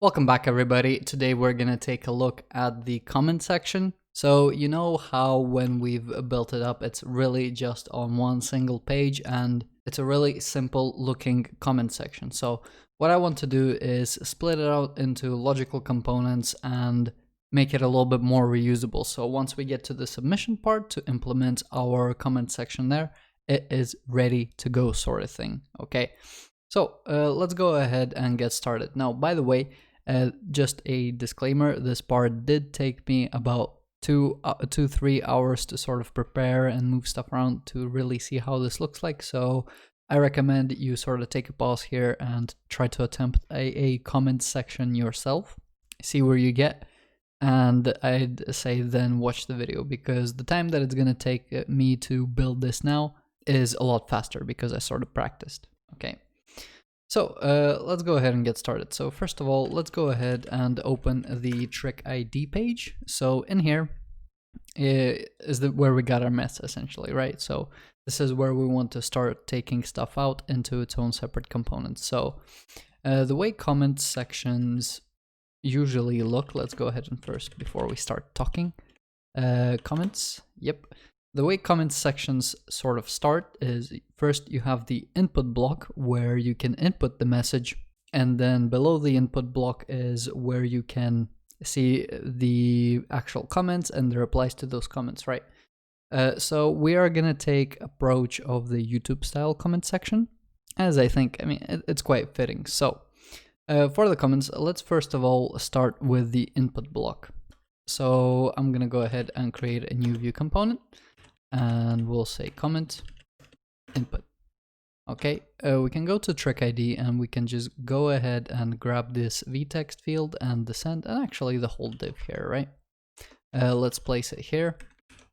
Welcome back, everybody. Today we're going to take a look at the comment section. So you know how when we've built it up, it's really just on one single page and it's a really simple looking comment section. So what I want to do is split it out into logical components and make it a little bit more reusable. So once we get to the submission part to implement our comment section there, it is ready to go sort of thing. Okay. So let's go ahead and get started. Now, by the way, just a disclaimer, this part did take me about 3 hours to sort of prepare and move stuff around to really see how this looks like. So I recommend you sort of take a pause here and try to attempt a comment section yourself, see where you get. And I'd say then watch the video, because the time that it's going to take me to build this now is a lot faster because I sort of practiced. Okay. So let's go ahead and get started. So first of all, let's go ahead and open the trick ID page. So in here is where we got our mess essentially, right? So this is where we want to start taking stuff out into its own separate components. So the way comment sections usually look, let's go ahead and first, before we start talking, comments, yep. The way comment sections sort of start is first you have the input block where you can input the message, and then below the input block is where you can see the actual comments and the replies to those comments, right? So we are going to take approach of the YouTube style comment section, as I think, it's quite fitting. So for the comments, let's first of all start with the input block. So I'm going to go ahead and create a new view component. And we'll say comment input. Okay, we can go to trick ID and we can just go ahead and grab this vtext field and the send, and actually the whole div here, right? Let's place it here.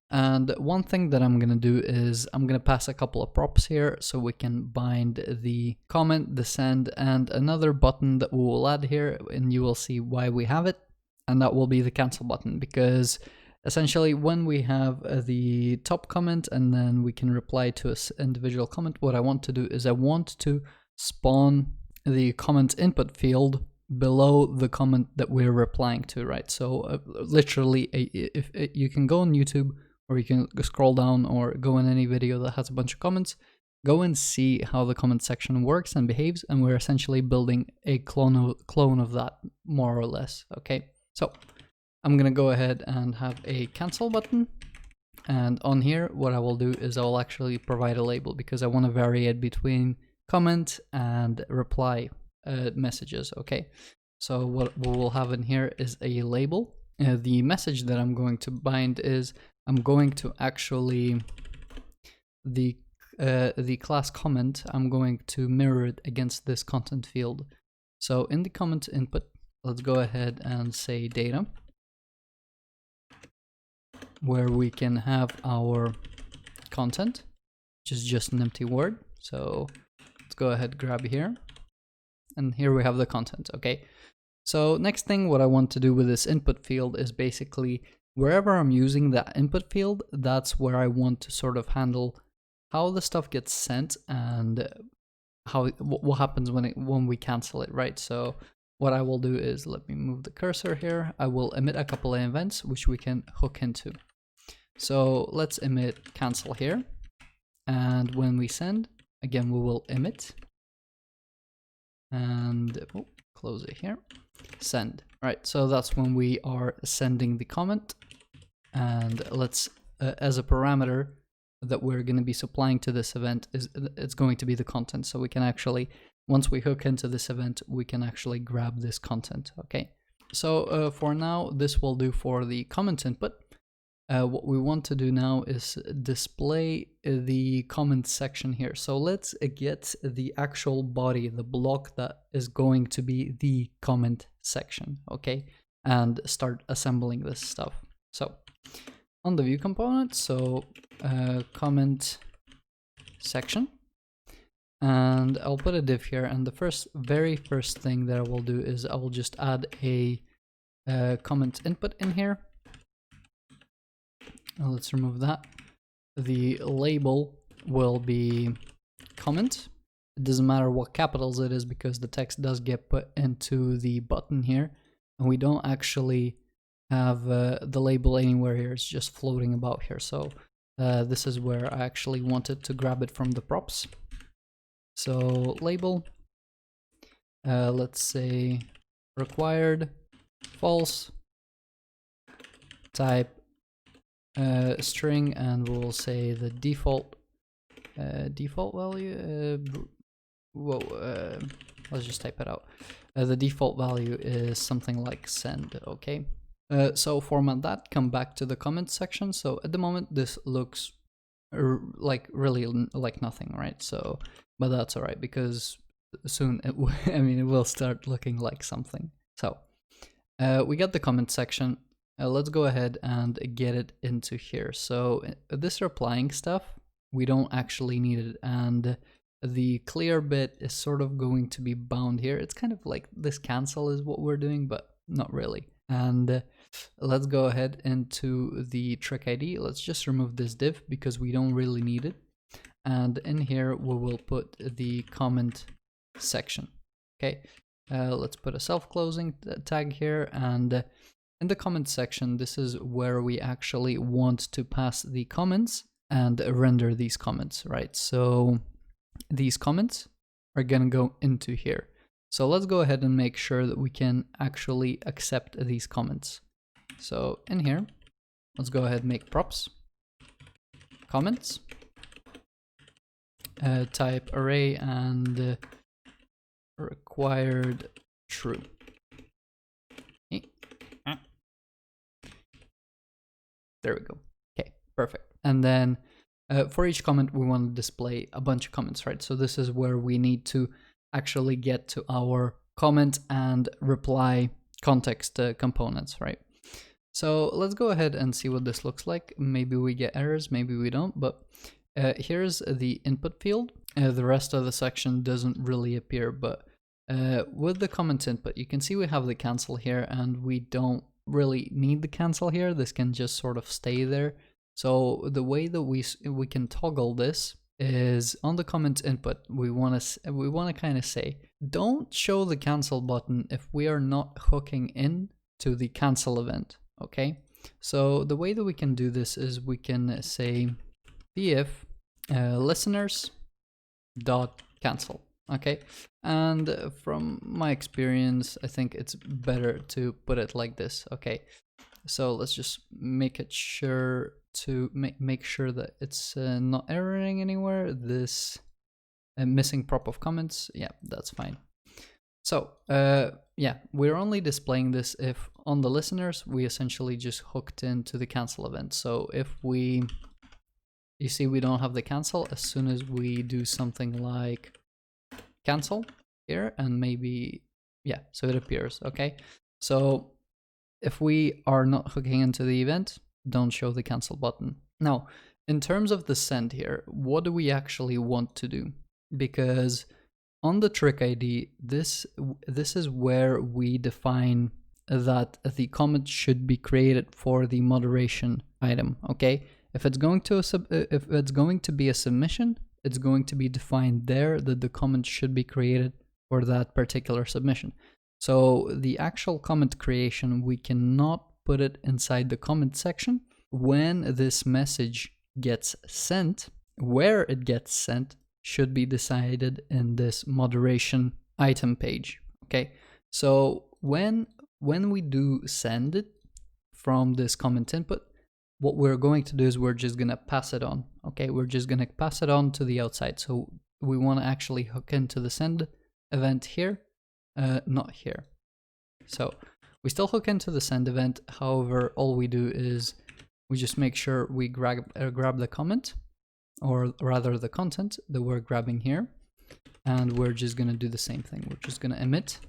And one thing that I'm gonna do is I'm gonna pass a couple of props here so we can bind the comment, the send, and another button that we will add here, and you will see why we have it, and that will be the cancel button, because essentially, when we have the top comment and then we can reply to an individual comment, what I want to do is I want to spawn the comment input field below the comment that we're replying to, right? So literally, if you can go on YouTube, or you can scroll down or go in any video that has a bunch of comments, go and see how the comment section works and behaves, and we're essentially building a clone of that, more or less, okay? So I'm gonna go ahead and have a cancel button, and on here what I will do is I will actually provide a label, because I want to vary it between comment and reply messages. Okay, so what we'll have in here is a label. The message that I'm going to bind is I'm going to actually the class comment, I'm going to mirror it against this content field. So in the comment input, let's go ahead and say data, where we can have our content, which is just an empty word. So let's go ahead, grab here, and here we have the content. Okay, so next thing what I want to do with this input field is basically wherever I'm using that input field, that's where I want to sort of handle how the stuff gets sent and what happens when we cancel it, right? So what I will do is, let me move the cursor here, I will emit a couple of events which we can hook into. So let's emit cancel here, and when we send, again we will emit, and close it here, send. Right, so that's when we are sending the comment, and let's as a parameter that we're going to be supplying to this event is it's going to be the content. So we can actually, once we hook into this event, we can actually grab this content. Okay, so for now this will do for the comment input. What we want to do now is display the comment section here. So let's get the actual body, the block that is going to be the comment section, okay, and start assembling this stuff. So on the view component, so comment section, and I'll put a div here, and the very first thing that I will do is I will just add a comment input in here. Now let's remove that. The label will be comment, It doesn't matter what capitals it is because the text does get put into the button here, and we don't actually have the label anywhere here. It's just floating about here. So this is where I actually wanted to grab it from the props. So label, let's say required false, type string, and we'll say the default value. Let's just type it out. The default value is something like send. Okay. So format that, come back to the comments section. So at the moment this looks like really like nothing, right? So, but that's all right because soon it it will start looking like something. So we got the comment section. Let's go ahead and get it into here. So this replying stuff, we don't actually need it, and the clear bit is sort of going to be bound here. It's kind of like this cancel is what we're doing, but not really. And let's go ahead into the trick ID. Let's just remove this div because we don't really need it. And in here, we will put the comment section. Okay, let's put a self-closing tag here. And in the comment section, this is where we actually want to pass the comments and render these comments, right? So these comments are gonna go into here. So let's go ahead and make sure that we can actually accept these comments. So in here, let's go ahead and make props, comments, type array and required true. There we go. Okay, perfect. And then for each comment, we want to display a bunch of comments, right? So this is where we need to actually get to our comment and reply context components, right? So let's go ahead and see what this looks like. Maybe we get errors, maybe we don't, but here's the input field. The rest of the section doesn't really appear, but with the comment input, you can see we have the cancel here, and we don't really need the cancel here. This can just sort of stay there. So the way that we can toggle this is on the comment input. We want to kind of say, don't show the cancel button if we are not hooking in to the cancel event. Okay, so the way that we can do this is we can say if listeners dot cancel. Okay, and from my experience, I think it's better to put it like this. Okay, so let's just make it sure to make sure that it's not erroring anywhere. This missing prop of comments, yeah, that's fine. So yeah, we're only displaying this if on the listeners we essentially just hooked into the cancel event. So if you see we don't have the cancel, as soon as we do something like cancel here, and maybe, yeah, so it appears. Okay, so if we are not hooking into the event, don't show the cancel button. Now, in terms of the send here, what do we actually want to do? Because on the trick ID, this is where we define that the comment should be created for the moderation item. Okay, if it's going to be a submission, it's going to be defined there that the comment should be created for that particular submission. So the actual comment creation, we cannot put it inside the comment section. When this message gets sent, where it gets sent should be decided in this moderation item page. Okay, so when we do send it from this comment input, what we're going to do is we're just gonna pass it on. Okay, we're just gonna pass it on to the outside. So we want to actually hook into the send event here, not here. So we still hook into the send event. However, all we do is we just make sure we grab the comment, or rather the content that we're grabbing here, and we're just gonna do the same thing. We're just gonna emit,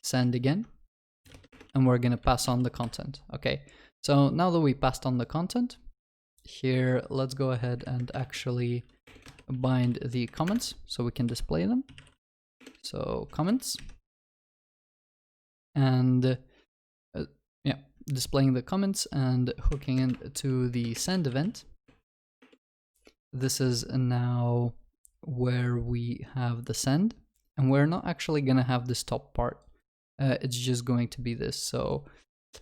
send again, and we're gonna pass on the content. Okay, so now that we passed on the content here, let's go ahead and actually bind the comments so we can display them. So comments, and yeah, displaying the comments and hooking into the send event. This is now where we have the send, and we're not actually gonna have this top part. It's just going to be this. So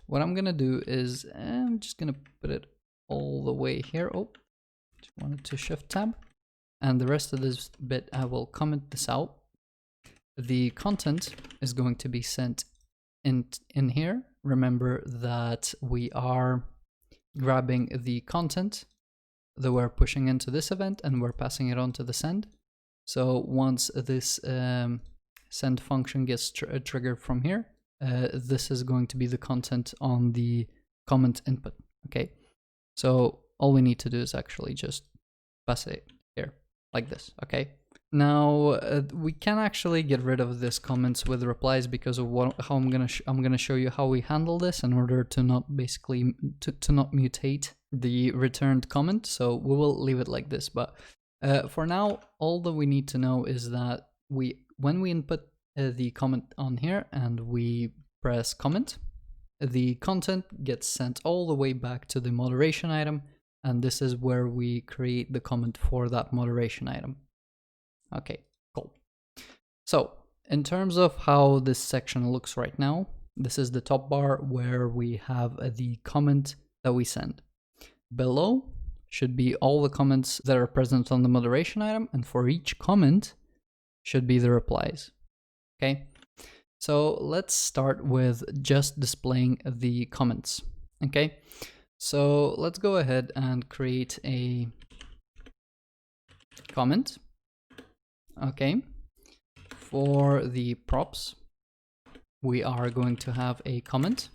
what I'm gonna do is I'm just gonna put it all the way here. Oh, just wanted to shift tab, and the rest of this bit I will comment this out. The content is going to be sent in here. Remember that we are grabbing the content that we're pushing into this event and we're passing it on to the send. So once this send function gets triggered from here, this is going to be the content on the comment input. Okay, so all we need to do is actually just pass it here like this. Okay, now we can actually get rid of this comments with replies because of how I'm gonna show you how we handle this in order to not basically to not mutate the returned comment. So we will leave it like this, but for now all that we need to know is that when we input the comment on here and we press comment, the content gets sent all the way back to the moderation item, and this is where we create the comment for that moderation item. Okay, cool. So in terms of how this section looks right now, this is the top bar where we have the comment that we send. Below should be all the comments that are present on the moderation item, and for each comment should be the replies. Okay, so let's start with just displaying the comments. Okay, so let's go ahead and create a comment. Okay, for the props, we are going to have a comment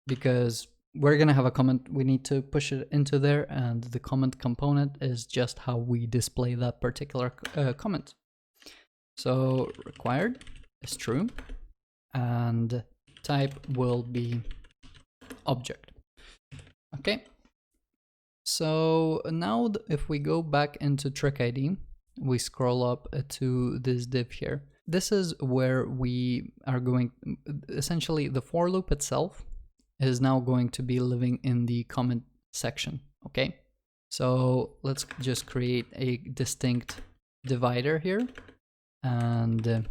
because we're going to have a comment. We need to push it into there, and the comment component is just how we display that particular comment. So required is true, and type will be object. Okay, so now if we go back into trick ID, we scroll up to this div here. This is where we are going, essentially the for loop itself is now going to be living in the comment section. Okay, so let's just create a distinct divider here, and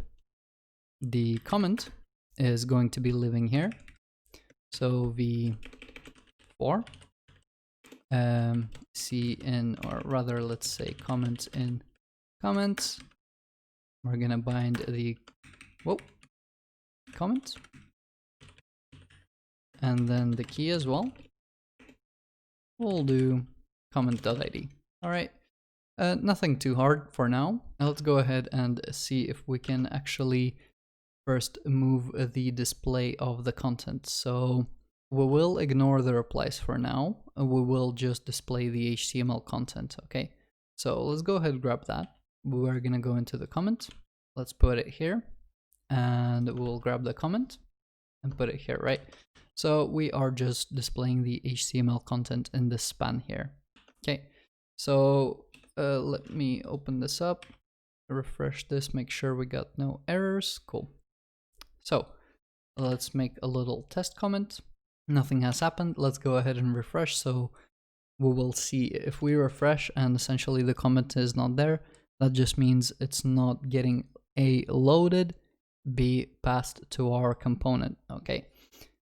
the comment is going to be living here. So v4 c in, or rather let's say comment in comments. We're gonna bind the comment and then the key as well. We'll do comment.id. All right, nothing too hard for now. Now let's go ahead and see if we can actually first move the display of the content. So we will ignore the replies for now. We will just display the HTML content. Okay, so let's go ahead and grab that. We're gonna go into the comment. Let's put it here, and we'll grab the comment and put it here, right? So we are just displaying the HTML content in this span here. Okay, so let me open this up, refresh this, make sure we got no errors. Cool. So let's make a little test comment. Nothing has happened. Let's go ahead and refresh. So we will see if we refresh and essentially the comment is not there. That just means it's not getting A, loaded, B, passed to our component. Okay,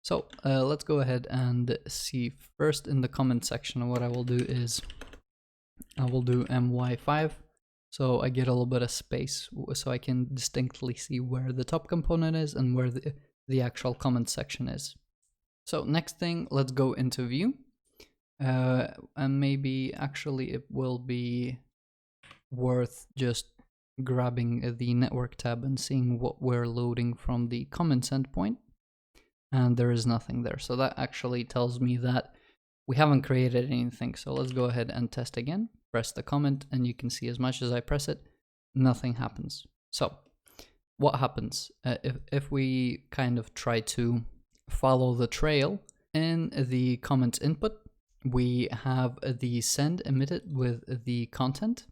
so let's go ahead and see first in the comment section. What I will do is I will do my5, so I get a little bit of space so I can distinctly see where the top component is and where the actual comment section is. So next thing, let's go into view, and maybe actually it will be worth just grabbing the network tab and seeing what we're loading from the comments endpoint, and there is nothing there. So that actually tells me that we haven't created anything. So let's go ahead and test again. Press the comment, and you can see as much as I press it, nothing happens. So what happens if we kind of try to follow the trail? In the comments input, we have the send emitted with the content.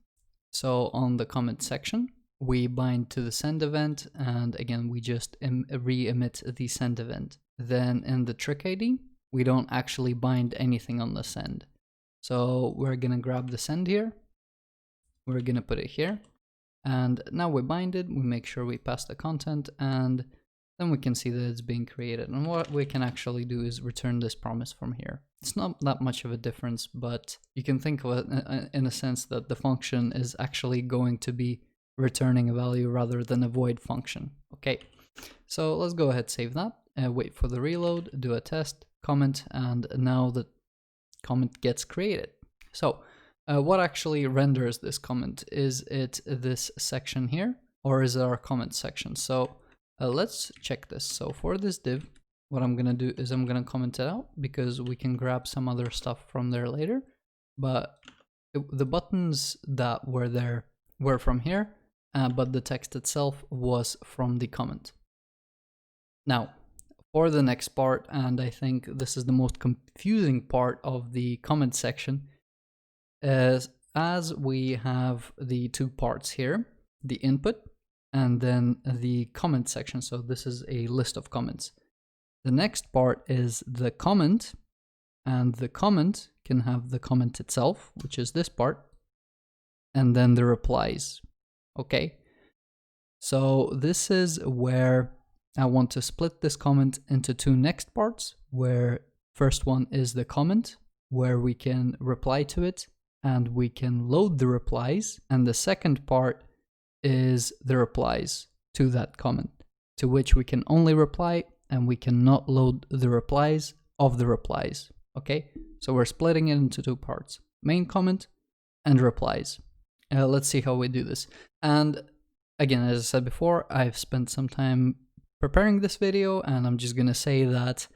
So on the comment section, we bind to the send event, and again, we just re-emit the send event. Then in the trick ID, we don't actually bind anything on the send. So we're gonna grab the send here, we're gonna put it here, And now we bind it, we make sure we pass the content, and then we can see that it's being created. And what we can actually do is return this promise from here. It's not that much of a difference, but you can think of it in a sense that the function is actually going to be returning a value rather than a void function. Okay, so let's go ahead, save that, wait for the reload, do a test, comment, and now the comment gets created. So what actually renders this comment? Is it this section here, or is it our comment section? So let's check this. So for this div, what I'm gonna do is I'm gonna comment it out because we can grab some other stuff from there later. But the buttons that were there were from here, but the text itself was from the comment. Now, for the next part, and I think this is the most confusing part of the comment section, as we have the two parts here, the input and then the comment section. So this is a list of comments. The next part is the comment, and the comment can have the comment itself, which is this part, and then the replies. Okay, so this is where I want to split this comment into two next parts, where first one is the comment, where we can reply to it and we can load the replies, and the second part is the replies to that comment, to which we can only reply and we cannot load the replies of the replies. Okay, so we're splitting it into two parts, main comment and replies. Let's see how we do this. And again, as I said before, I've spent some time preparing this video, and I'm just gonna say that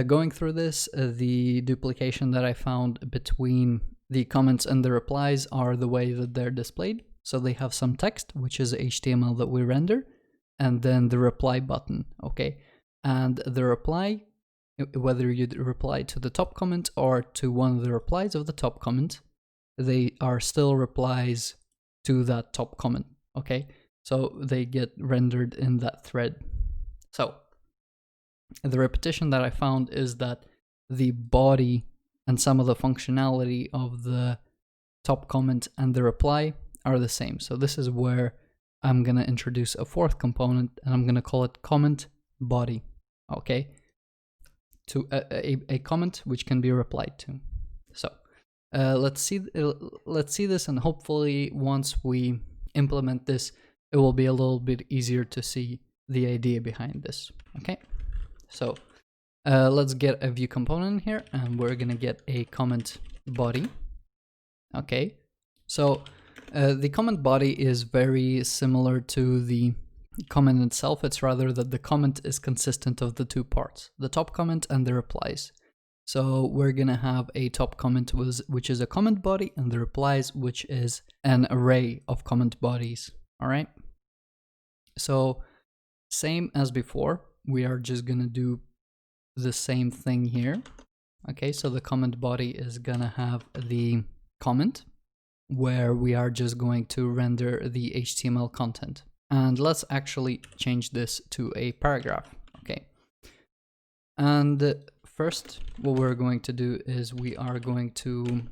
going through this, the duplication that I found between the comments and the replies are the way that they're displayed. So they have some text, which is HTML that we render, and then the reply button, okay? And the reply, whether you reply to the top comment or to one of the replies of the top comment, they are still replies to that top comment, okay? So they get rendered in that thread. So the repetition that I found is that the body and some of the functionality of the top comment and the reply are the same. So this is where I'm gonna introduce a fourth component, and I'm gonna call it comment body, okay? To a comment which can be replied to. So let's see this, and hopefully once we implement this, it will be a little bit easier to see the idea behind this. Okay, so let's get a view component here, and we're gonna get a comment body. Okay, so the comment body is very similar to the comment itself. It's rather that the comment is consistent of the two parts, the top comment and the replies. So we're gonna have a top comment which is a comment body, and the replies, which is an array of comment bodies. All right, so same as before, we are just gonna do the same thing here. Okay, so the comment body is gonna have the comment, where we are just going to render the HTML content. And let's actually change this to a paragraph. Okay, and first what we're going to do is we are going to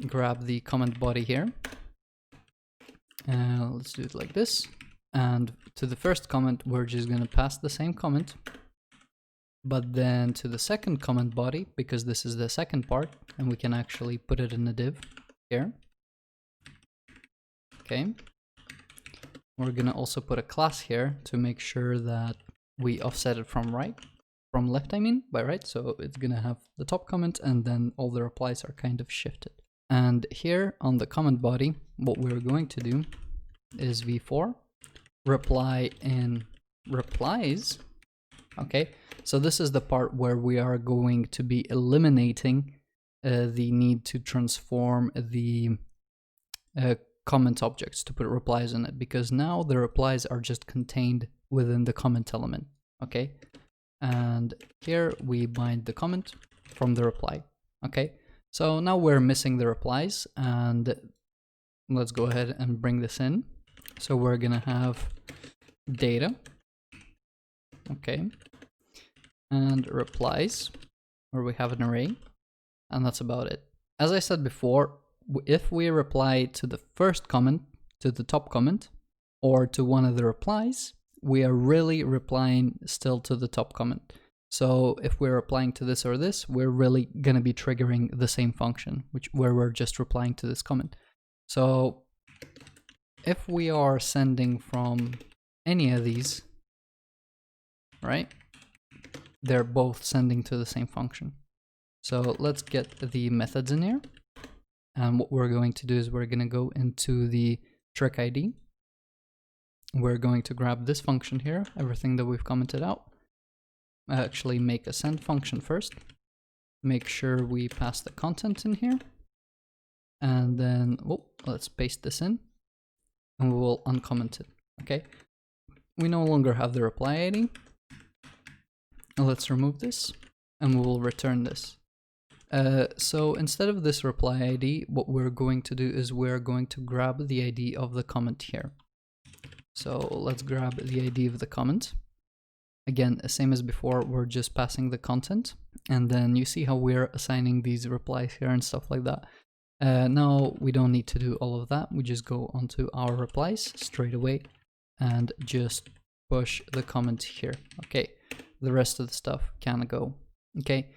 grab the comment body here. Let's do it like this. And to the first comment, we're just going to pass the same comment. But then to the second comment body, because this is the second part, and we can actually put it in a div here. Okay. We're going to also put a class here to make sure that we offset it from left, I mean, by right. So it's going to have the top comment, and then all the replies are kind of shifted. And here on the comment body, what we're going to do is v4 reply in replies. Okay, so this is the part where we are going to be eliminating the need to transform the comment objects to put replies in it, because now the replies are just contained within the comment element. Okay, and here we bind the comment from the reply. Okay, so now we're missing the replies, and let's go ahead and bring this in. So we're gonna have data, okay, and replies, where we have an array, and that's about it. As I said before, if we reply to the first comment, to the top comment, or to one of the replies, we are really replying still to the top comment. So if we're replying to this or this, we're really going to be triggering the same function, where we're just replying to this comment. So if we are sending from any of these, right, they're both sending to the same function. So let's get the methods in here. And what we're going to do is we're going to go into the trick ID. We're going to grab this function here, everything that we've commented out. Actually make a send function first. Make sure we pass the content in here. And then, let's paste this in. And we will uncomment it, okay? We no longer have the reply ID. Let's remove this, and we will return this. So instead of this reply ID, what we're going to do is we're going to grab the ID of the comment here. So let's grab the ID of the comment. Again, same as before, we're just passing the content. And then you see how we're assigning these replies here and stuff like that. Now we don't need to do all of that. We just go onto our replies straight away and just push the comment here. Okay, the rest of the stuff can go. Okay,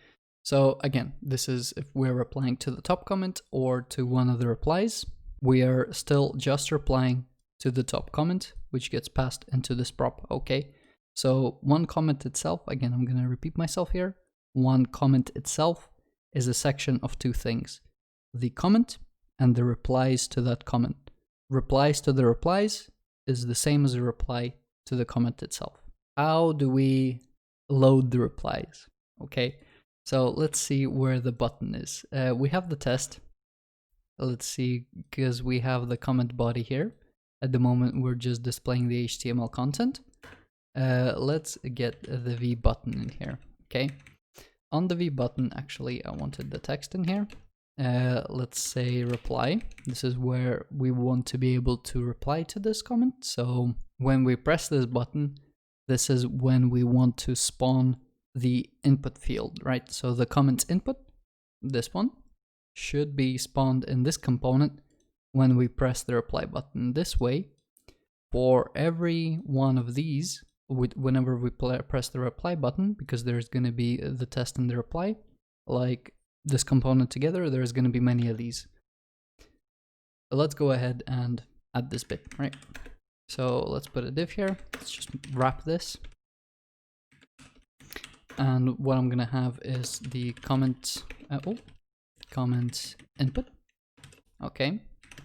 so again, this is if we're replying to the top comment or to one of the replies. We are still just replying to the top comment, which gets passed into this prop. Okay, so one comment itself, again, I'm going to repeat myself here. One comment itself is a section of two things: the comment and the replies to that comment. Replies to the replies is the same as a reply to the comment itself. How do we load the replies? Okay, so let's see where the button is. We have the test. Let's see, because we have the comment body here. At the moment, we're just displaying the HTML content. Let's get the V button in here. Okay, on the V button, actually, I wanted the text in here. Let's say reply. This is where we want to be able to reply to this comment. So when we press this button, this is when we want to spawn the input field, right? So the comment's input, this one, should be spawned in this component when we press the reply button. This way, for every one of these, whenever we press the reply button, because there's going to be the test and the reply, like this component together, there's going to be many of these. Let's go ahead and add this bit, right? So let's put a div here. Let's just wrap this. And what I'm going to have is the comment, comment input. Okay.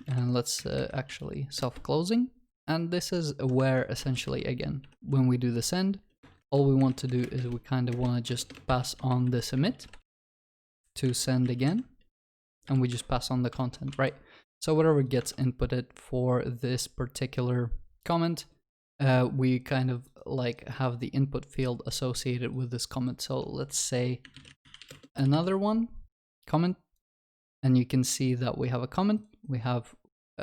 And let's actually self-closing. And this is where essentially, again, when we do the send, all we want to do is we kind of want to just pass on this emit to send again, and we just pass on the content, right? So whatever gets inputted for this particular comment, we kind of like have the input field associated with this comment. So let's say another one, comment, and you can see that we have a comment, we have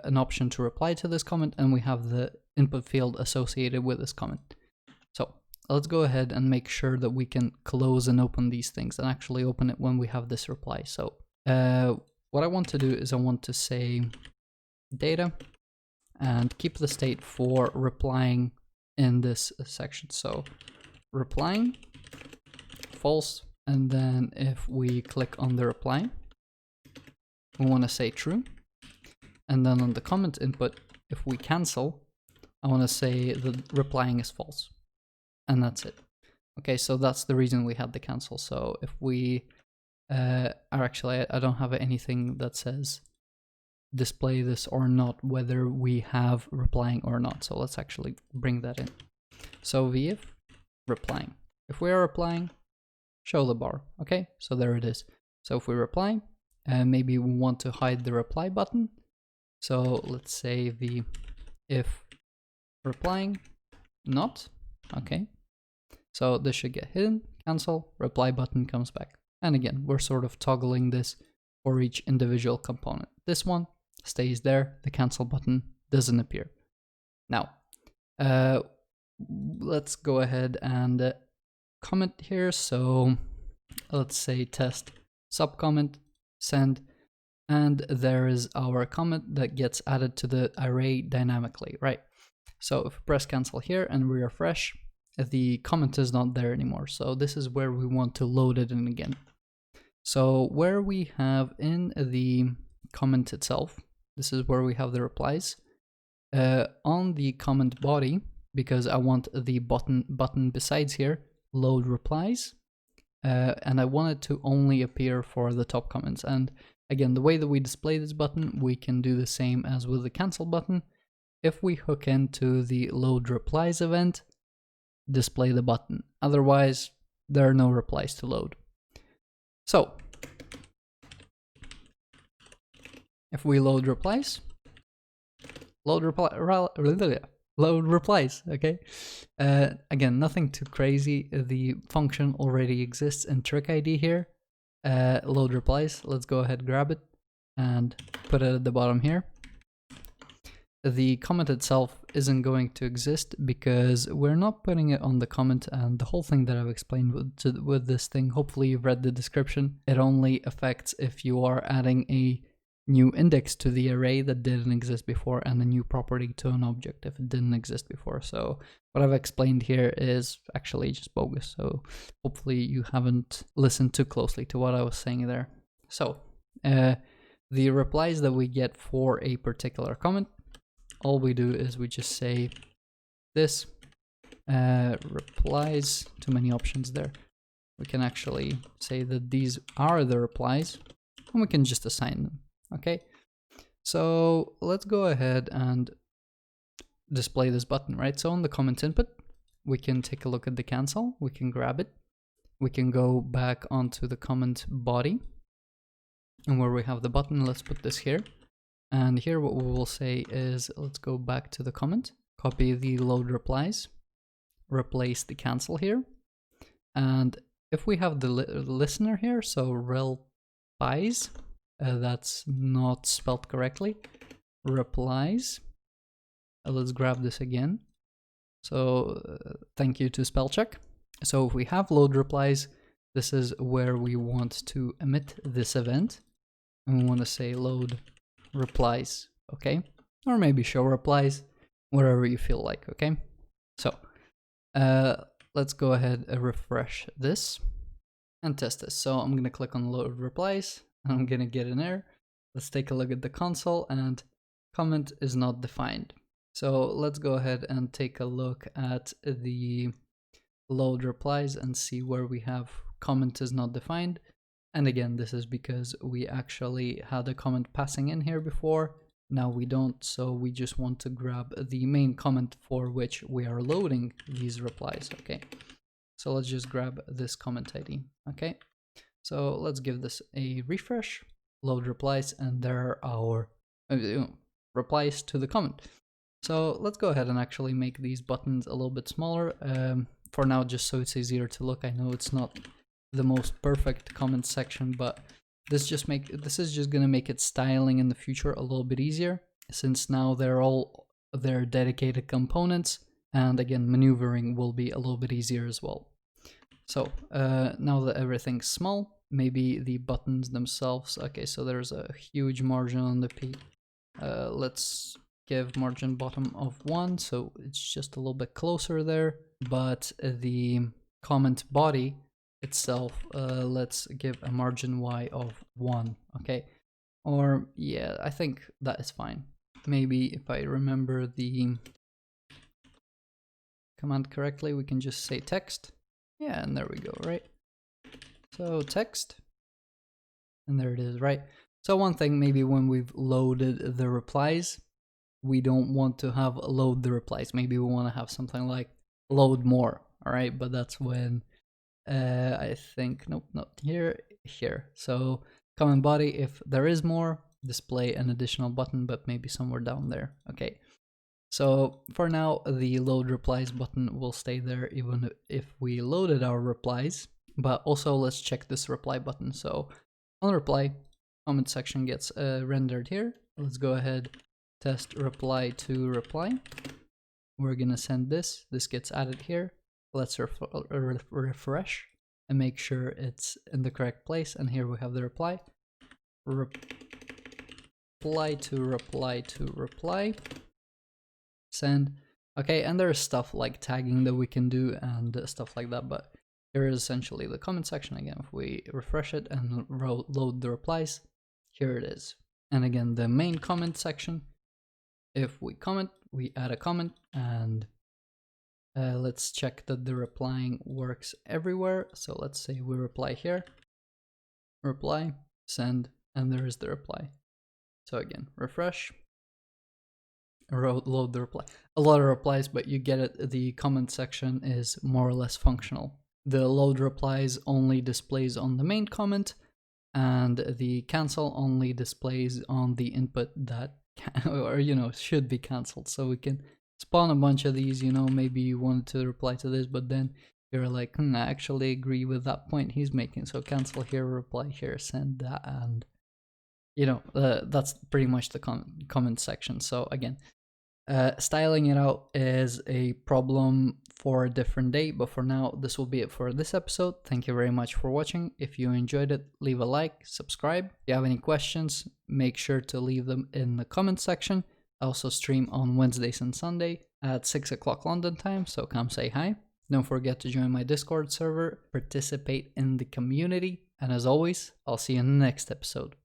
an option to reply to this comment, and we have the input field associated with this comment. So let's go ahead and make sure that we can close and open these things and actually open it when we have this reply. So what I want to do is I want to say data and keep the state for replying in this section. So replying false, and then if we click on the reply, we want to say true. And then on the comment input, if we cancel, I want to say the replying is false. And that's it. Okay, so that's the reason we had the cancel. So if we are actually, I don't have anything that says display this or not, whether we have replying or not. So let's actually bring that in. So VF replying. If we are replying, show the bar. Okay, so there it is. So if we reply, maybe we want to hide the reply button. So let's say the if replying not. Okay, so this should get hidden, cancel, reply button comes back. And again, we're sort of toggling this for each individual component. This one stays there, the cancel button doesn't appear. Now, let's go ahead and comment here. So let's say test subcomment, send, and there is our comment that gets added to the array dynamically, right? So if we press cancel here and we refresh, the comment is not there anymore. So this is where we want to load it in again. So where we have in the comment itself, this is where we have the replies. On the comment body, because I want the button besides here, load replies, and I want it to only appear for the top comments. And again, the way that we display this button, we can do the same as with the cancel button. If we hook into the load replies event, display the button. Otherwise, there are no replies to load. So if we load replies, load replies, okay? Again, nothing too crazy. The function already exists in trick ID here. Load replies, let's go ahead, grab it and put it at the bottom here. The comment itself isn't going to exist because we're not putting it on the comment, and the whole thing that I've explained with this thing, hopefully you've read the description, it only affects if you are adding a new index to the array that didn't exist before and a new property to an object if it didn't exist before. So what I've explained here is actually just bogus. So hopefully you haven't listened too closely to what I was saying there. So the replies that we get for a particular comment, all we do is we just say this replies, too many options there. We can actually say that these are the replies and we can just assign them. Okay, so let's go ahead and display this button, right? So on the comment input, we can take a look at the cancel, we can grab it, we can go back onto the comment body, and where we have the button, let's put this here. And here what we will say is, let's go back to the comment, copy the load replies, replace the cancel here. And if we have the listener here, so replies, that's not spelled correctly, replies. Let's grab this again. So thank you to spell check. So if we have load replies, this is where we want to emit this event. And we want to say load replies, okay? Or maybe show replies, whatever you feel like, okay? So let's go ahead and refresh this and test this. So I'm going to click on load replies. I'm going to get an error. Let's take a look at the console, and comment is not defined. So let's go ahead and take a look at the load replies and see where we have comment is not defined. And again, this is because we actually had a comment passing in here before. Now we don't, so we just want to grab the main comment for which we are loading these replies, okay? So let's just grab this comment ID, okay? So let's give this a refresh, load replies, and there are our replies to the comment. So let's go ahead and actually make these buttons a little bit smaller for now, just so it's easier to look. I know it's not the most perfect comment section, but this is just gonna make it styling in the future a little bit easier, since now they're dedicated components, and again, maneuvering will be a little bit easier as well. So now that everything's small, maybe the buttons themselves, okay, so there's a huge margin on the P. Let's give margin bottom of 1, so it's just a little bit closer there, but the comment body itself, let's give a margin Y of 1, okay? Or yeah, I think that is fine. Maybe if I remember the command correctly, we can just say text. Yeah, and there we go, right? So text, and there it is, right? So one thing, maybe when we've loaded the replies, we don't want to have load the replies. Maybe we want to have something like load more, all right? But that's when I think, nope, not here, here. So comment body, if there is more, display an additional button, but maybe somewhere down there, okay? So for now, the load replies button will stay there even if we loaded our replies, but also let's check this reply button. So on reply, comment section gets rendered here. Let's go ahead, test reply to reply. We're gonna send this gets added here. Let's refresh and make sure it's in the correct place. And here we have the reply. Reply to reply to reply. Send. Okay, and there's stuff like tagging that we can do and stuff like that, but here is essentially the comment section. Again, if we refresh it and load the replies, here it is. And again, the main comment section, if we comment, we add a comment, and let's check that the replying works everywhere. So let's say we reply here, reply, send, and there is the reply. So again, refresh, load the reply. A lot of replies, but you get it. The comment section is more or less functional. The load replies only displays on the main comment, and the cancel only displays on the input that or should be canceled. So we can spawn a bunch of these. Maybe you wanted to reply to this, but then you're like, I actually agree with that point he's making, so cancel here, reply here, send that, and that's pretty much the comment section. So again, styling it out is a problem for a different day, but for now, this will be it for this episode. Thank you very much for watching. If you enjoyed it, leave a like, subscribe. If you have any questions, make sure to leave them in the comment section. I also stream on Wednesdays and Sunday at 6 o'clock London time, so come say hi. Don't forget to join my Discord server, participate in the community, and as always, I'll see you in the next episode.